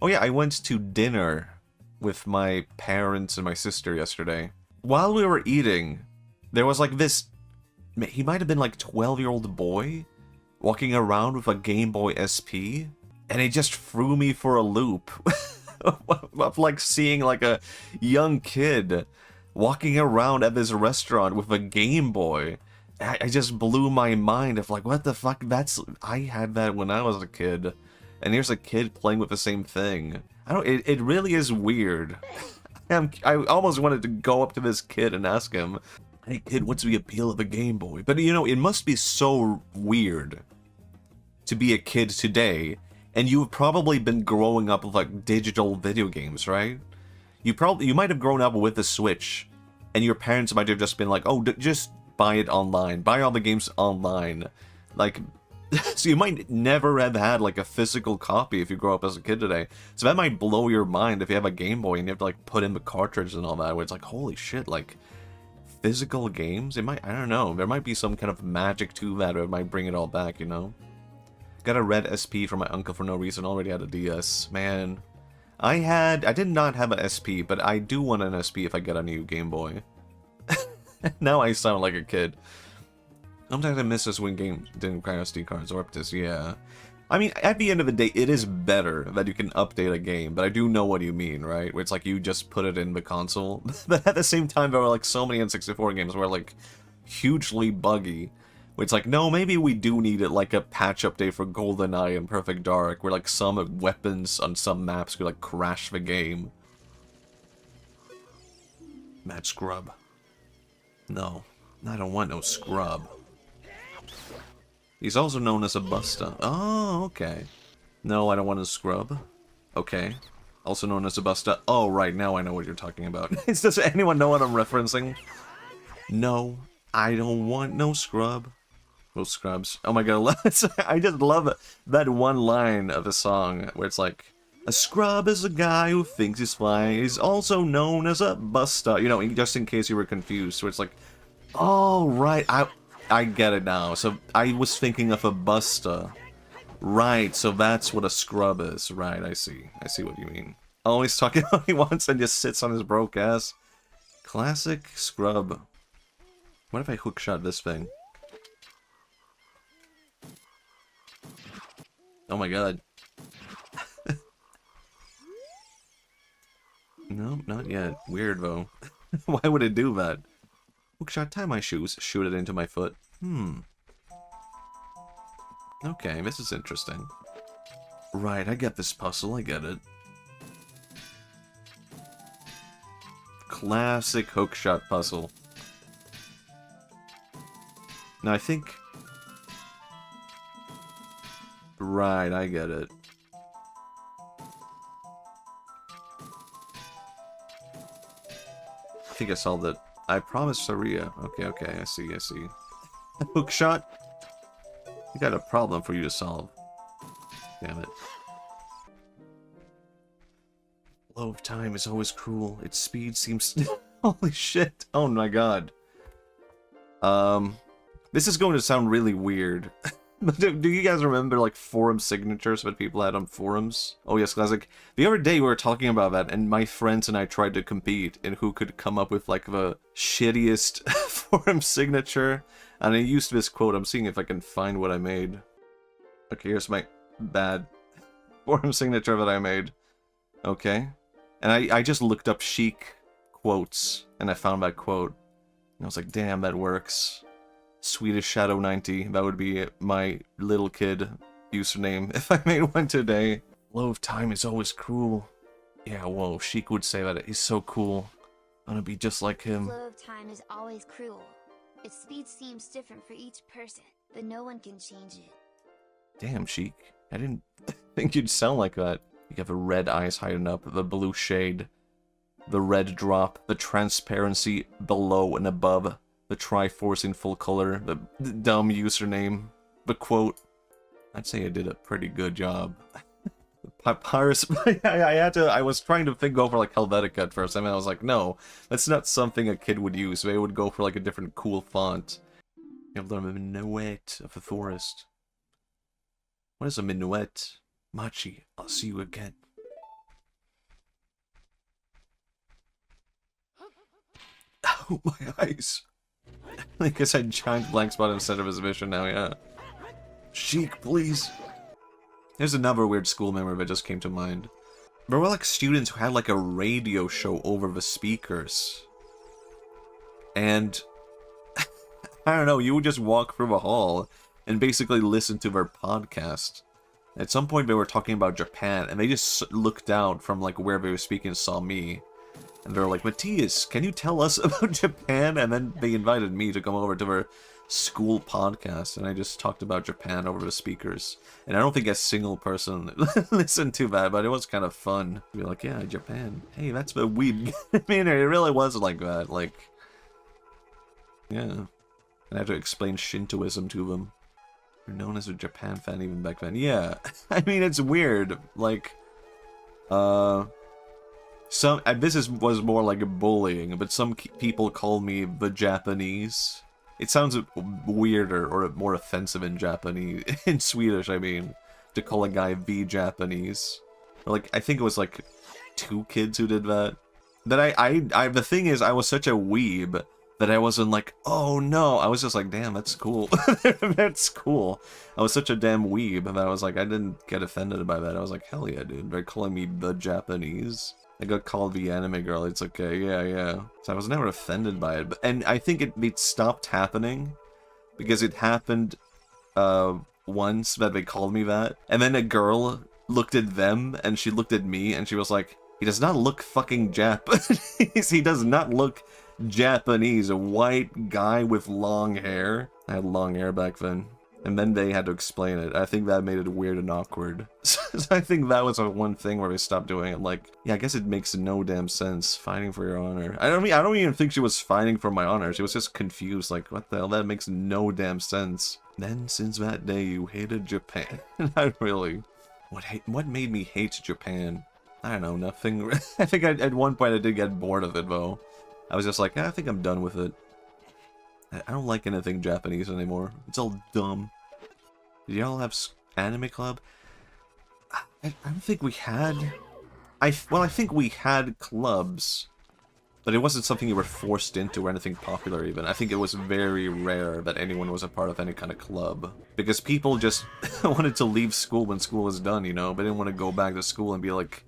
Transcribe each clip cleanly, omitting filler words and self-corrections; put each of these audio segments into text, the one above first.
Oh yeah, I went to dinner with my parents and my sister yesterday. While we were eating, there was like this... He might have been like 12-year-old boy walking around with a Game Boy SP, and it just threw me for a loop of like seeing like a young kid walking around at this restaurant with a Game Boy. I just blew my mind of like, what the fuck, I had that when I was a kid, and here's a kid playing with the same thing. It really is weird. I almost wanted to go up to this kid and ask him, hey kid, what's the appeal of a Game Boy? But you know, it must be so weird to be a kid today, and you've probably been growing up with like digital video games, right? You might have grown up with the Switch, and your parents might have just been like, oh, just buy it online, buy all the games online, like. So you might never have had like a physical copy if you grow up as a kid today. So that might blow your mind if you have a Game Boy and you have to like put in the cartridge and all that, where it's like, holy shit, like physical games? It might, I don't know, there might be some kind of magic to that, or it might bring it all back, you know? Got a red SP from my uncle for no reason, already had a DS. Man, I did not have a SP, but I do want an SP if I get a new Game Boy. Now I sound like a kid. Sometimes I miss this when games didn't require SD cards or Optus, yeah. I mean, at the end of the day, it is better that you can update a game, but I do know what you mean, right? Where it's like you just put it in the console. But at the same time, there were like so many N64 games where like hugely buggy. Where it's like, no, maybe we do need it like a patch update for GoldenEye and Perfect Dark, where like some weapons on some maps could like crash the game. Mad scrub. No, I don't want no scrub. He's also known as a Busta. Oh, okay. No, I don't want a scrub. Okay. Also known as a Busta. Oh, right, now I know what you're talking about. Does anyone know what I'm referencing? No, I don't want no scrub. No scrubs. Oh my god, I just love that one line of the song where it's like, a scrub is a guy who thinks he's fly. He's also known as a Busta. You know, just in case you were confused. So it's like, oh, right, I get it now. So I was thinking of a Busta. Right, so that's what a scrub is. Right, I see. I see what you mean. Always talking about he wants and just sits on his broke ass. Classic scrub. What if I hookshot this thing? Oh my god. No, not yet. Weird though. Why would it do that? Hookshot, tie my shoes, shoot it into my foot. Okay, this is interesting. Right, I get this puzzle, I get it. Classic hookshot puzzle. Now I think... Right, I get it. I think I solved it. I promised Saria. Okay, I see. Hookshot? You got a problem for you to solve. Damn it. Flow of time is always cruel. Its speed seems... Holy shit. Oh my god. This is going to sound really weird. Do you guys remember, like, forum signatures that people had on forums? Oh yes, classic. The other day we were talking about that, and my friends and I tried to compete in who could come up with, like, the shittiest forum signature. And I used this quote. I'm seeing if I can find what I made. Okay, here's my bad forum signature that I made. Okay. And I just looked up chic quotes, and I found that quote. And I was like, damn, that works. Swedish Shadow 90, that would be my little kid username if I made one today. Flow of time is always cruel. Yeah, whoa, Sheik would say that. He's so cool. I'm gonna be just like him. Flow of time is always cruel. Its speed seems different for each person, but no one can change it. Damn, Sheik. I didn't think you'd sound like that. You have the red eyes hiding up, the blue shade, the red drop, the transparency below and above. The Triforce in full color, the dumb username, the quote. I'd say I did a pretty good job. Papyrus, I was trying to go for like Helvetica at first, and I was like, no, that's not something a kid would use. They would go for like a different cool font. You have the minuet of the forest. What is a minuet? Matchi, I'll see you again. Oh, my eyes. I guess I had giant blank spot in the center of his vision now, yeah. Sheik, please. There's another weird school memory that just came to mind. There were like students who had like a radio show over the speakers. And I don't know, you would just walk through the hall and basically listen to their podcast. At some point they were talking about Japan, and they just looked out from like where they were speaking and saw me. And they were like, Matthias, can you tell us about Japan? And then they invited me to come over to their school podcast, and I just talked about Japan over the speakers. And I don't think a single person listened to that, but it was kind of fun. To be like, yeah, Japan. Hey, that's the Weeb. I mean, it really was like that. Like, yeah. And I had to explain Shintoism to them. You're known as a Japan fan even back then. Yeah. I mean, it's weird. Like, was more like a bullying, but some people call me the Japanese. It sounds weirder or more offensive in Japanese, in Swedish, I mean, to call a guy the Japanese. Or like, I think it was like 2 kids who did that. That the thing is, I was such a weeb that I wasn't like, oh no, I was just like, damn, that's cool. That's cool. I was such a damn weeb that I was like, I didn't get offended by that. I was like, hell yeah, dude, they're calling me the Japanese. I got called the anime girl, it's okay, yeah. So I was never offended by it, and I think it stopped happening, because it happened, once that they called me that, and then a girl looked at them, and she looked at me, and she was like, he does not look fucking Japanese, he does not look Japanese, a white guy with long hair. I had long hair back then. And then they had to explain it. I think that made it weird and awkward. So I think that was one thing where they stopped doing it. Like, yeah, I guess it makes no damn sense. Fighting for your honor. I don't even think she was fighting for my honor. She was just confused. Like, what the hell? That makes no damn sense. Then, since that day, you hated Japan. Not really. What made me hate Japan? I don't know, nothing. I think at one point I did get bored of it, though. I was just like, I think I'm done with it. I don't like anything Japanese anymore. It's all dumb. Did y'all have anime club? I don't think we had... Well, I think we had clubs, but it wasn't something you were forced into or anything popular even. I think it was very rare that anyone was a part of any kind of club. Because people just wanted to leave school when school was done, you know? They didn't want to go back to school and be like,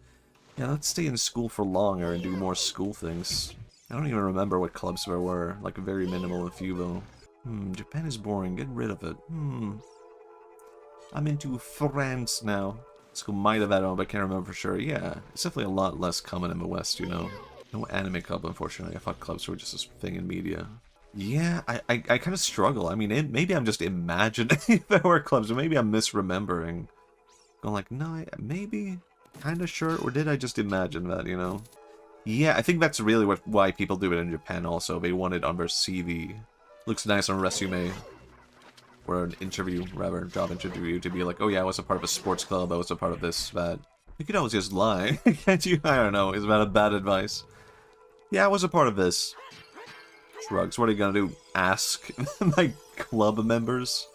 yeah, let's stay in school for longer and do more school things. I don't even remember what clubs there were. Like, very minimal, a few, though. Japan is boring. Get rid of it. I'm into France now. School might have had one, but I can't remember for sure. Yeah, it's definitely a lot less common in the West, you know. No anime club, unfortunately. I thought clubs were just a thing in media. Yeah, I kind of struggle. I mean, maybe I'm just imagining there were clubs, or maybe I'm misremembering. Going like, no, maybe, kind of sure, or did I just imagine that, you know? Yeah, I think that's really why people do it in Japan also. They want it on their CV. Looks nice on resume. Or an interview, rather, job interview, to be like, oh yeah, I was a part of a sports club, I was a part of this, that. You could always just lie, can't you? I don't know, is that a bad advice? Yeah, I was a part of this. Shrugs, what are you gonna do? Ask my club members?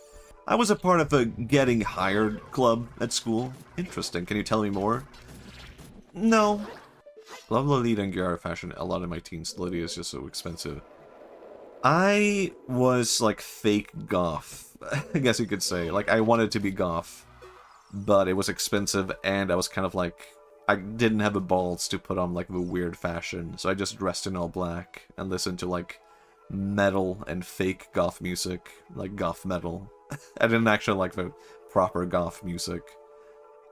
I was a part of the getting hired club at school. Interesting, can you tell me more? No. Love Lolita and Gyara fashion a lot in my teens. Lolita is just so expensive. I was like fake goth, I guess you could say. Like, I wanted to be goth, but it was expensive, and I was kind of like, I didn't have the balls to put on like the weird fashion, so I just dressed in all black and listened to like metal and fake goth music, like goth metal. I didn't actually like the proper goth music,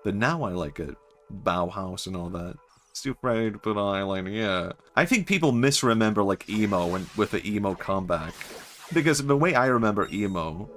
but now I like it. Bauhaus and all that. Too afraid to put on eyeliner, yeah. I think people misremember, like, emo with the emo comeback. Because the way I remember emo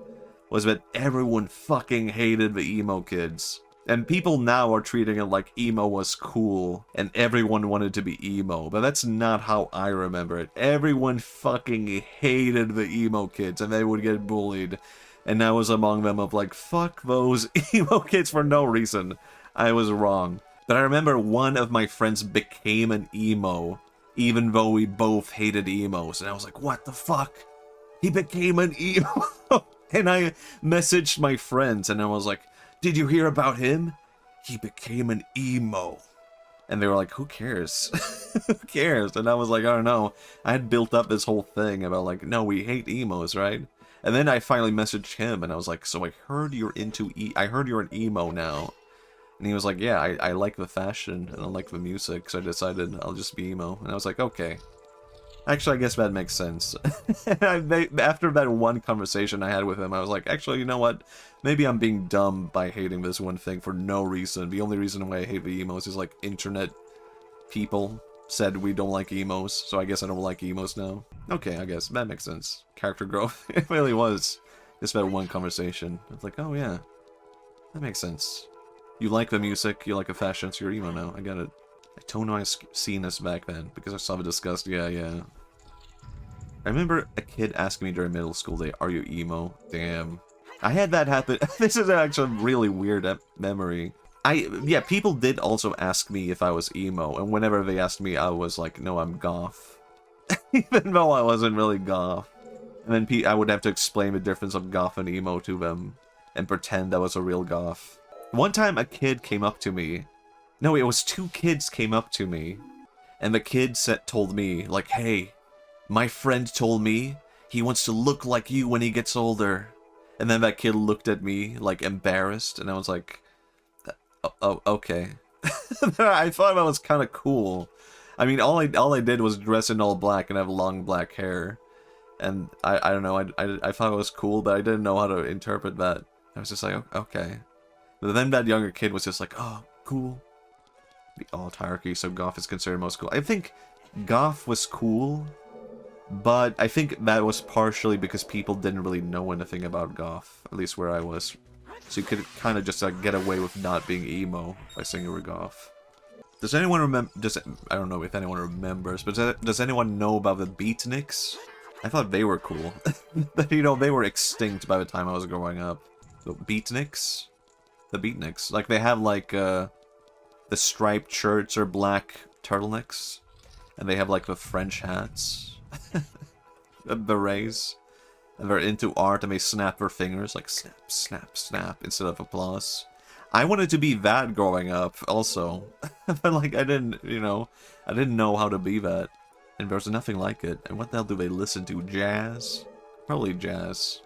was that everyone fucking hated the emo kids. And people now are treating it like emo was cool, and everyone wanted to be emo. But that's not how I remember it. Everyone fucking hated the emo kids, and they would get bullied. And I was among them of like, fuck those emo kids for no reason. I was wrong. But I remember one of my friends became an emo, even though we both hated emos. And I was like, what the fuck? He became an emo? And I messaged my friends, and I was like, did you hear about him? He became an emo. And they were like, who cares? Who cares? And I was like, I don't know. I had built up this whole thing about like, no, we hate emos, right? And then I finally messaged him and I was like, so I heard you're into I heard you're an emo now. And he was like, yeah, I like the fashion and I like the music, so I decided I'll just be emo. And I was like, okay. Actually, I guess that makes sense. After that one conversation I had with him, I was like, actually, you know what? Maybe I'm being dumb by hating this one thing for no reason. The only reason why I hate the emos is, like, internet people said we don't like emos, so I guess I don't like emos now. Okay, I guess. That makes sense. Character growth. It really was. Just that one conversation. I was like, oh yeah. That makes sense. You like the music, you like the fashion, so you're emo now. I get it. I don't know I've seen this back then, because I saw it discussed. Yeah. I remember a kid asking me during middle school day, are you emo? Damn. I had that happen. This is actually a really weird memory. Yeah, people did also ask me if I was emo, and whenever they asked me, I was like, no, I'm goth. Even though I wasn't really goth. And then I would have to explain the difference of goth and emo to them, and pretend I was a real goth. One time a kid came up to me. No, it was 2 kids came up to me, and the kid told me, like, hey, my friend told me he wants to look like you when he gets older. And then that kid looked at me, like, embarrassed, and I was like, oh, okay. I thought that was kind of cool. I mean, all I did was dress in all black and have long black hair. And I don't know, I thought it was cool, but I didn't know how to interpret that. I was just like, okay. But then that younger kid was just like, oh, cool. The alt hierarchy, so goth is considered most cool. I think goth was cool, but I think that was partially because people didn't really know anything about goth, at least where I was. So you could kind of just like get away with not being emo by saying you were goth. Does anyone remember? I don't know if anyone remembers, but does anyone know about the beatniks? I thought they were cool. But you know, they were extinct by the time I was growing up. The beatniks? The beatniks. Like they have like the striped shirts or black turtlenecks, and they have like the French hats, the berets, and they're into art and they snap their fingers like snap, snap, snap instead of applause. I wanted to be that growing up also, but like I didn't, you know, I didn't know how to be that, and there's nothing like it. And what the hell do they listen to? Jazz? Probably jazz.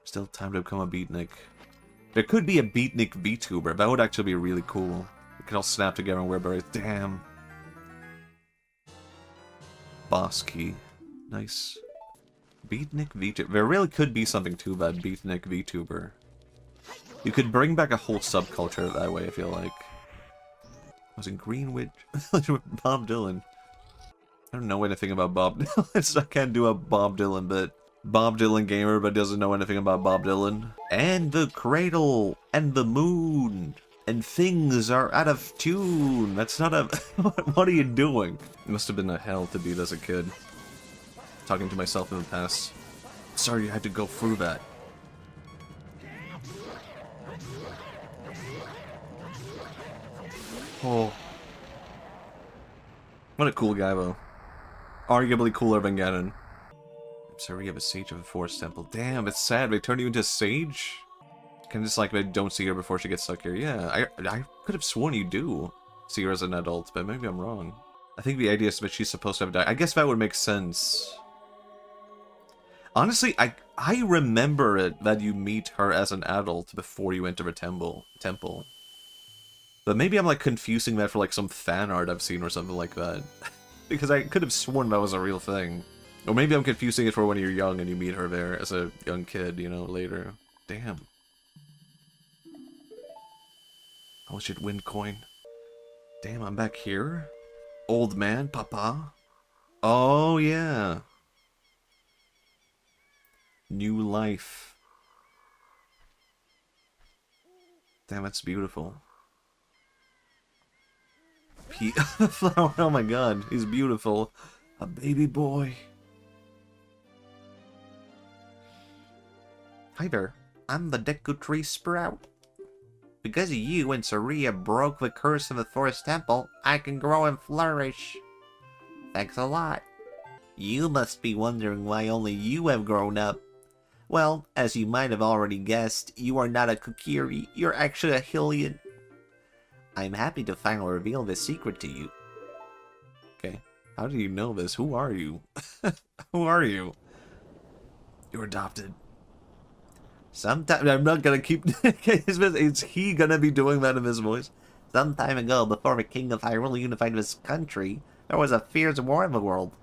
Still time to become a beatnik. There could be a beatnik VTuber. That would actually be really cool. We could all snap together and wear berets. Damn. Boss key. Nice. Beatnik VTuber. There really could be something to that beatnik VTuber. You could bring back a whole subculture that way, I feel like. I was in Greenwich. Bob Dylan. I don't know anything about Bob Dylan, so I can't do a Bob Dylan bit. Bob Dylan gamer, but doesn't know anything about Bob Dylan. And the cradle, and the moon, and things are out of tune. That's not a... What are you doing? It must have been a hell to beat as a kid. Talking to myself in the past. Sorry you had to go through that. Oh. What a cool guy, though. Arguably cooler than Ganon. Sorry, we have a Sage of the Forest Temple. Damn, it's sad. They turned you into a Sage? Kind of just like they don't see her before she gets stuck here. Yeah, I could have sworn you do see her as an adult, but maybe I'm wrong. I think the idea is that she's supposed to have died. I guess that would make sense. Honestly, I remember it that you meet her as an adult before you enter the temple. But maybe I'm like confusing that for like some fan art I've seen or something like that. Because I could have sworn that was a real thing. Or maybe I'm confusing it for when you're young and you meet her there as a young kid, you know, later. Damn. Oh shit, wind coin. Damn, I'm back here? Old man, papa? Oh yeah. New life. Damn, that's beautiful. Oh my god, he's beautiful. A baby boy. Hi there, I'm the Deku Tree Sprout. Because you and Saria broke the curse of the Forest Temple, I can grow and flourish. Thanks a lot. You must be wondering why only you have grown up. Well, as you might have already guessed, you are not a Kokiri, you're actually a Hylian. I'm happy to finally reveal this secret to you. Okay. How do you know this? Who are you? Who are you? You're adopted. Sometime I'm not gonna keep. Is he gonna be doing that in his voice? Some time ago, before the king of Hyrule unified his country, there was a fierce war in the world.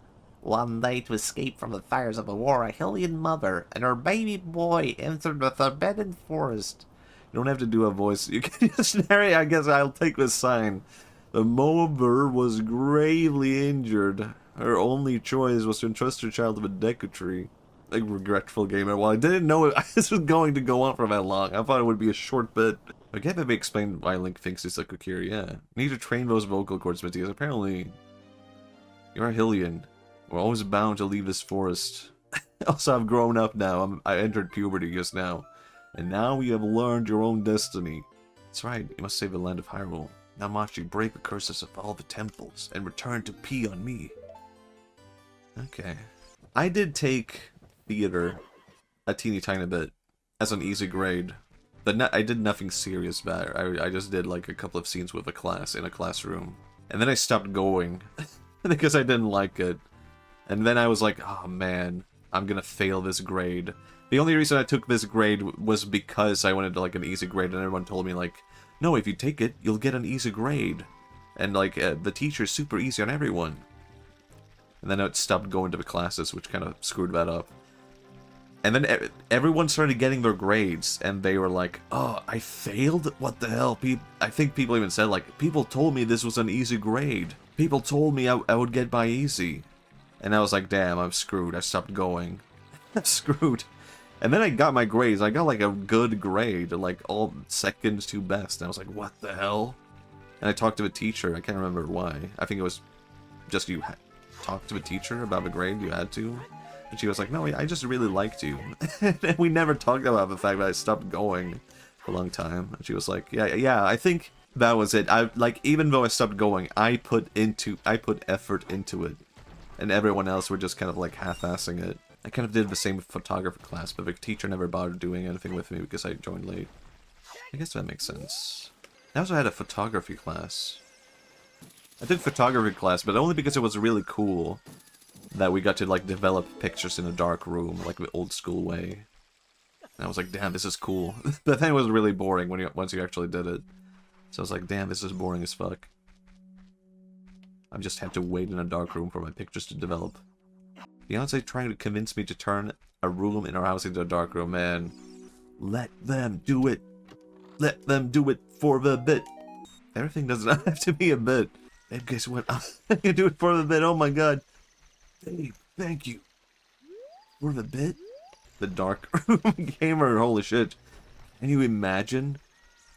One day, to escape from the fires of the war, a Hylian mother and her baby boy entered the forbidden forest. You don't have to do a voice. You can just narrate. I guess I'll take this sign. The mother was gravely injured. Her only choice was to entrust her child to the Decatry. A regretful gamer. Well, I didn't know this was going to go on for that long. I thought it would be a short bit. I get that they explained why Link thinks he's a Kokiri, yeah. Need to train those vocal cords, Matthias. Apparently, you're a Hylian. We're always bound to leave this forest. Also, I've grown up now. I entered puberty just now. And now you have learned your own destiny. That's right, you must save the land of Hyrule. Now, Matchi, break the curses of all the temples and return to pee on me. Okay. I did take theater a teeny tiny bit as an easy grade. But I did nothing serious bad. I just did like a couple of scenes with a class in a classroom. And then I stopped going because I didn't like it. And then I was like, oh man, I'm gonna fail this grade. The only reason I took this grade was because I wanted to like an easy grade, and everyone told me like, no, if you take it, you'll get an easy grade. And like, the teacher's super easy on everyone. And then I stopped going to the classes, which kind of screwed that up. And then everyone started getting their grades, and they were like, oh, I failed? What the hell? I think people even said, like, people told me this was an easy grade. People told me I would get by easy. And I was like, damn, I'm screwed. I stopped going. I'm screwed. And then I got my grades. I got, like, a good grade, like, all second to best. And I was like, what the hell? And I talked to a teacher. I can't remember why. I think it was just you talked to a teacher about the grade. You had to. And she was like, no, I just really liked you. And we never talked about the fact that I stopped going for a long time. And she was like, yeah, I think that was it. Like, even though I stopped going, I put effort into it. And everyone else were just kind of like half-assing it. I kind of did the same with photography class, but the teacher never bothered doing anything with me because I joined late. I guess that makes sense. I also had a photography class. I did photography class, but only because it was really cool. That we got to, like, develop pictures in a dark room, like the old school way. And I was like, damn, this is cool. The thing was really boring once you actually did it. So I was like, damn, this is boring as fuck. I just had to wait in a dark room for my pictures to develop. Beyonce trying to convince me to turn a room in our house into a dark room, man. Let them do it. Let them do it for the bit. Everything does not have to be a bit. And guess what? I'm gonna do it for the bit, oh my god. Hey, thank you. For the bit? The dark room gamer, holy shit. Can you imagine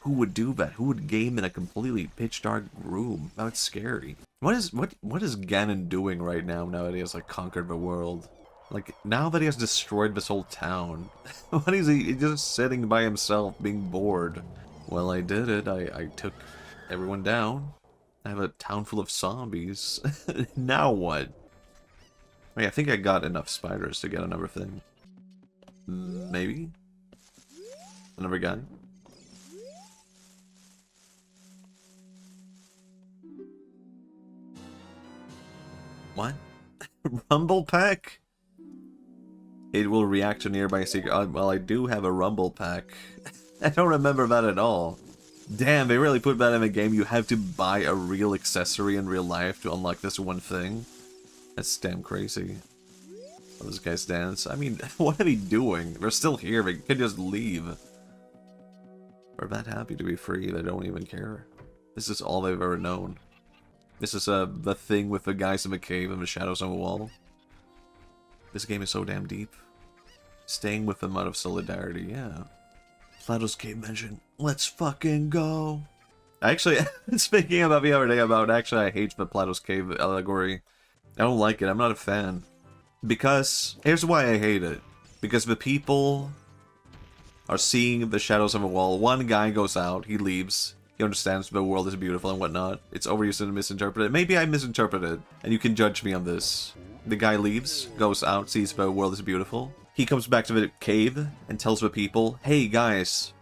who would do that? Who would game in a completely pitch dark room? That's scary. What is Ganon doing right now that he has like conquered the world? Like now that he has destroyed this whole town. What is he just sitting by himself being bored? Well, I did it. I took everyone down. I have a town full of zombies. Now what? I mean, I think I got enough spiders to get another thing. Maybe? Another guy? What? Rumble pack? It will react to nearby secret. Well, I do have a rumble pack. I don't remember that at all. Damn, they really put that in the game. You have to buy a real accessory in real life to unlock this one thing. That's damn crazy. Those guys dance. I mean, what are they doing? They're still here. They could just leave. They're that happy to be free. They don't even care. This is all they've ever known. This is the thing with the guys in the cave and the shadows on the wall. This game is so damn deep. Staying with them out of solidarity, yeah. Plato's Cave mention. Let's fucking go. Actually, speaking about the other day about actually I hate the Plato's Cave allegory. I don't like it. I'm not a fan. Because, here's why I hate it. Because the people are seeing the shadows on the wall. One guy goes out, he leaves. He understands the world is beautiful and whatnot. It's overused and misinterpreted. Maybe I misinterpreted, and you can judge me on this. The guy leaves, goes out, sees the world is beautiful. He comes back to the cave and tells the people, hey guys,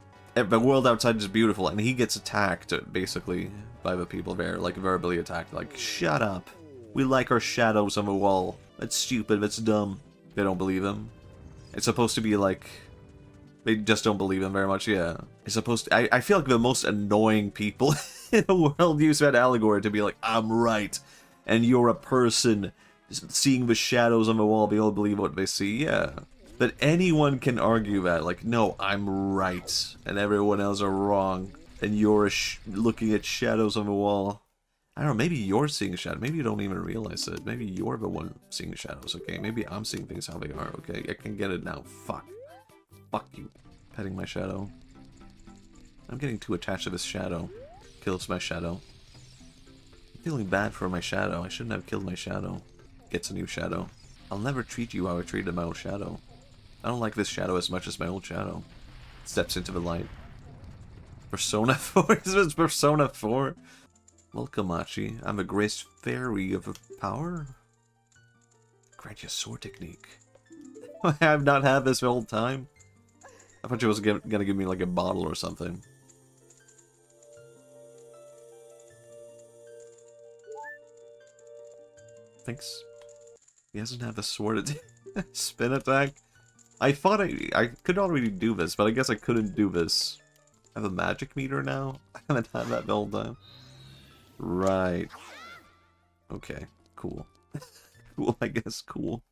the world outside is beautiful, and he gets attacked, basically, by the people there, like, verbally attacked, like, shut up. We like our shadows on the wall. That's stupid, that's dumb. They don't believe him. It's supposed to be, like, they just don't believe him very much, yeah. It's supposed to, I feel like the most annoying people in the world use that allegory to be like, I'm right, and you're a person seeing the shadows on the wall, they all believe what they see, yeah. But anyone can argue that, like, no, I'm right, and everyone else are wrong, and you're looking at shadows on the wall. I don't know, maybe you're seeing shadows, maybe you don't even realize it, maybe you're the one seeing shadows, okay? Maybe I'm seeing things how they are, okay? I can get it now, fuck. Fuck you, petting my shadow. I'm getting too attached to this shadow. Kills my shadow. I'm feeling bad for my shadow, I shouldn't have killed my shadow. Gets a new shadow. I'll never treat you how I treated my old shadow. I don't like this shadow as much as my old shadow. Steps into the light. Persona 4? Is this Persona 4? Welcome, Matchi. I'm a graced fairy of power. Grant you sword technique. I have not had this the whole time. I thought you was gonna give me like a bottle or something. Thanks. He doesn't have the sword spin attack. I thought I could already do this, but I guess I couldn't do this. I have a magic meter now? I haven't had that the whole time. Right. Okay, cool. Cool, I guess, cool.